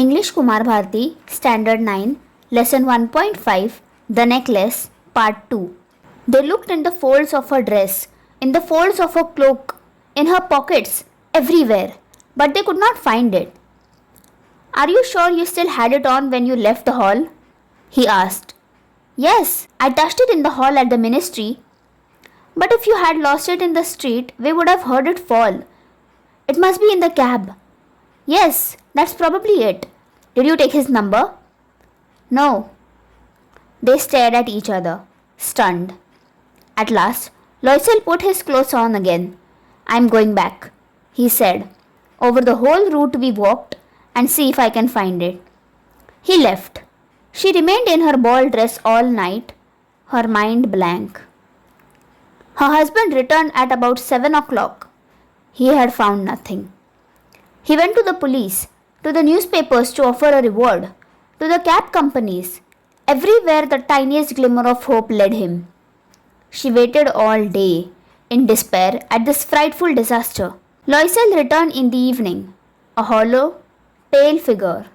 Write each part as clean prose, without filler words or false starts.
English Kumar Bharti, Standard 9, Lesson 1.5, The Necklace, Part 2. They looked in the folds of her dress, in the folds of her cloak, in her pockets, everywhere, but they could not find it. Are you sure you still had it on when you left the hall? He asked. Yes, I touched it in the hall at the ministry. But if you had lost it in the street, we would have heard it fall. It must be in the cab. Yes, that's probably it. Did you take his number? No. They stared at each other, stunned. At last, Loisel put his clothes on again. I'm going back, he said. Over the whole route we walked and see if I can find it. He left. She remained in her ball dress all night, her mind blank. Her husband returned at about 7 o'clock. He had found nothing. He went to the police, to the newspapers to offer a reward, to the cab companies. Everywhere the tiniest glimmer of hope led him. She waited all day, in despair at this frightful disaster. Loisel returned in the evening, a hollow, pale figure.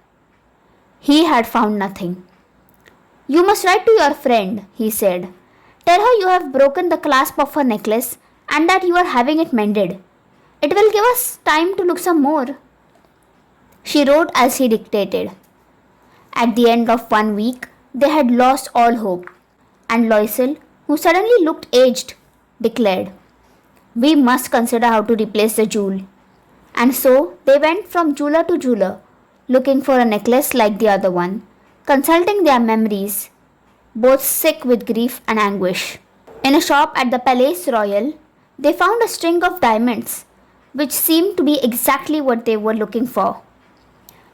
He had found nothing. You must write to your friend, he said. Tell her you have broken the clasp of her necklace and that you are having it mended. It will give us time to look some more. She wrote as he dictated. At the end of 1 week, they had lost all hope, and Loisel, who suddenly looked aged, declared, We must consider how to replace the jewel. And so they went from jeweler to jeweler, looking for a necklace like the other one, consulting their memories, both sick with grief and anguish. In a shop at the Palais Royal, they found a string of diamonds, which seemed to be exactly what they were looking for.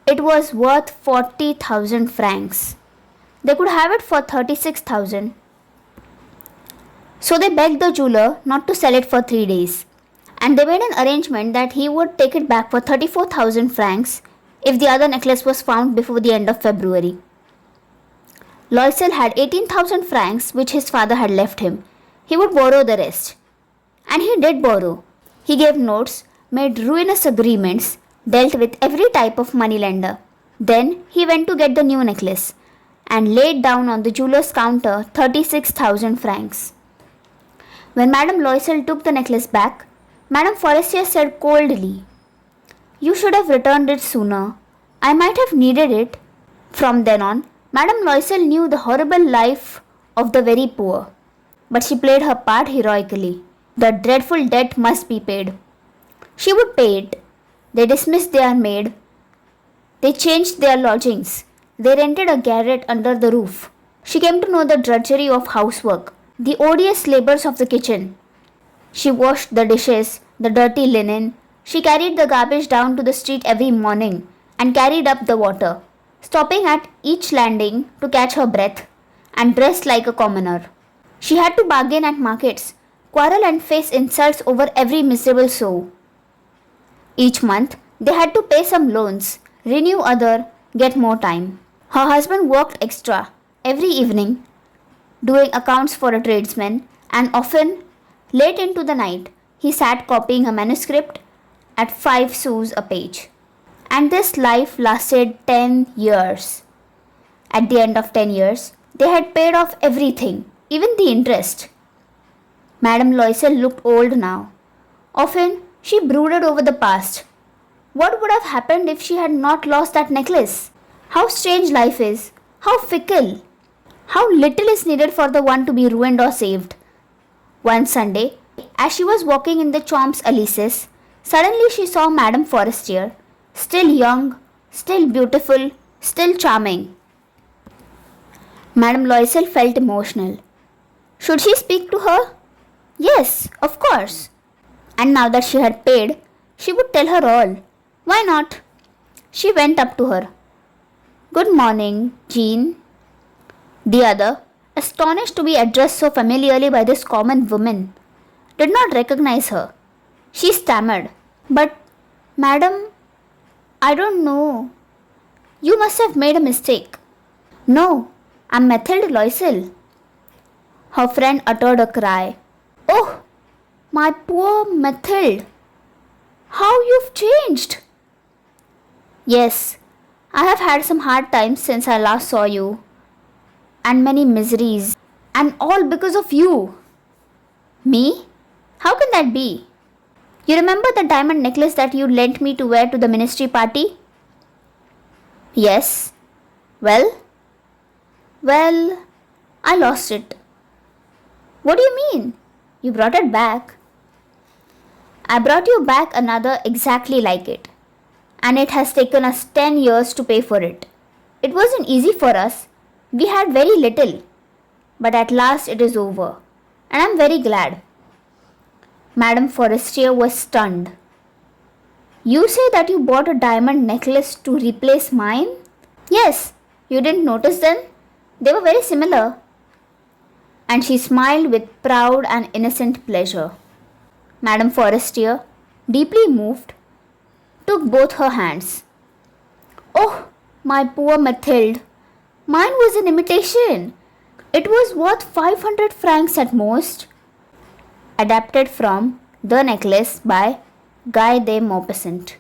It was worth 40,000 francs. They could have it for 36,000. So they begged the jeweler not to sell it for 3 days, and they made an arrangement that he would take it back for 34,000 francs if the other necklace was found before the end of February. Loisel had 18,000 francs which his father had left him. He would borrow the rest. And he did borrow. He gave notes, made ruinous agreements, dealt with every type of moneylender. Then he went to get the new necklace and laid down on the jeweller's counter 36,000 francs. When Madame Loisel took the necklace back, Madame Forestier said coldly, You should have returned it sooner. I might have needed it. From then on, Madame Loisel knew the horrible life of the very poor. But she played her part heroically. The dreadful debt must be paid. She would pay it. They dismissed their maid. They changed their lodgings. They rented a garret under the roof. She came to know the drudgery of housework, the odious labors of the kitchen. She washed the dishes, the dirty linen. She carried the garbage down to the street every morning and carried up the water, stopping at each landing to catch her breath, and dressed like a commoner. She had to bargain at markets, quarrel and face insults over every miserable sou. Each month, they had to pay some loans, renew other, get more time. Her husband worked extra every evening, doing accounts for a tradesman, and often, late into the night, he sat copying a manuscript at 5 sous a page. And this life lasted 10 years. At the end of 10 years, they had paid off everything, even the interest. Madame Loisel looked old now. Often, she brooded over the past. What would have happened if she had not lost that necklace? How strange life is. How fickle. How little is needed for the one to be ruined or saved. One Sunday, as she was walking in the Champs-Élysées, suddenly she saw Madame Forestier, still young, still beautiful, still charming. Madame Loisel felt emotional. Should she speak to her? Yes, of course. And now that she had paid, she would tell her all. Why not? She went up to her. Good morning, Jean. The other, astonished to be addressed so familiarly by this common woman, did not recognize her. She stammered. But, Madam, I don't know. You must have made a mistake. No, I'm Mathilde Loisel. Her friend uttered a cry. Oh, my poor Mathilde. How you've changed. Yes, I have had some hard times since I last saw you, and many miseries, and all because of you. Me? How can that be? You remember the diamond necklace that you lent me to wear to the ministry party? Yes. Well? Well, I lost it. What do you mean? You brought it back. I brought you back another exactly like it. And it has taken us 10 years to pay for it. It wasn't easy for us. We had very little. But at last it is over. And I'm very glad. Madame Forestier was stunned. You say that you bought a diamond necklace to replace mine? Yes. You didn't notice then? They were very similar. And she smiled with proud and innocent pleasure. Madame Forestier, deeply moved, took both her hands. Oh, my poor Mathilde. Mine was an imitation. It was worth 500 francs at most. Adapted from The Necklace by Guy de Maupassant.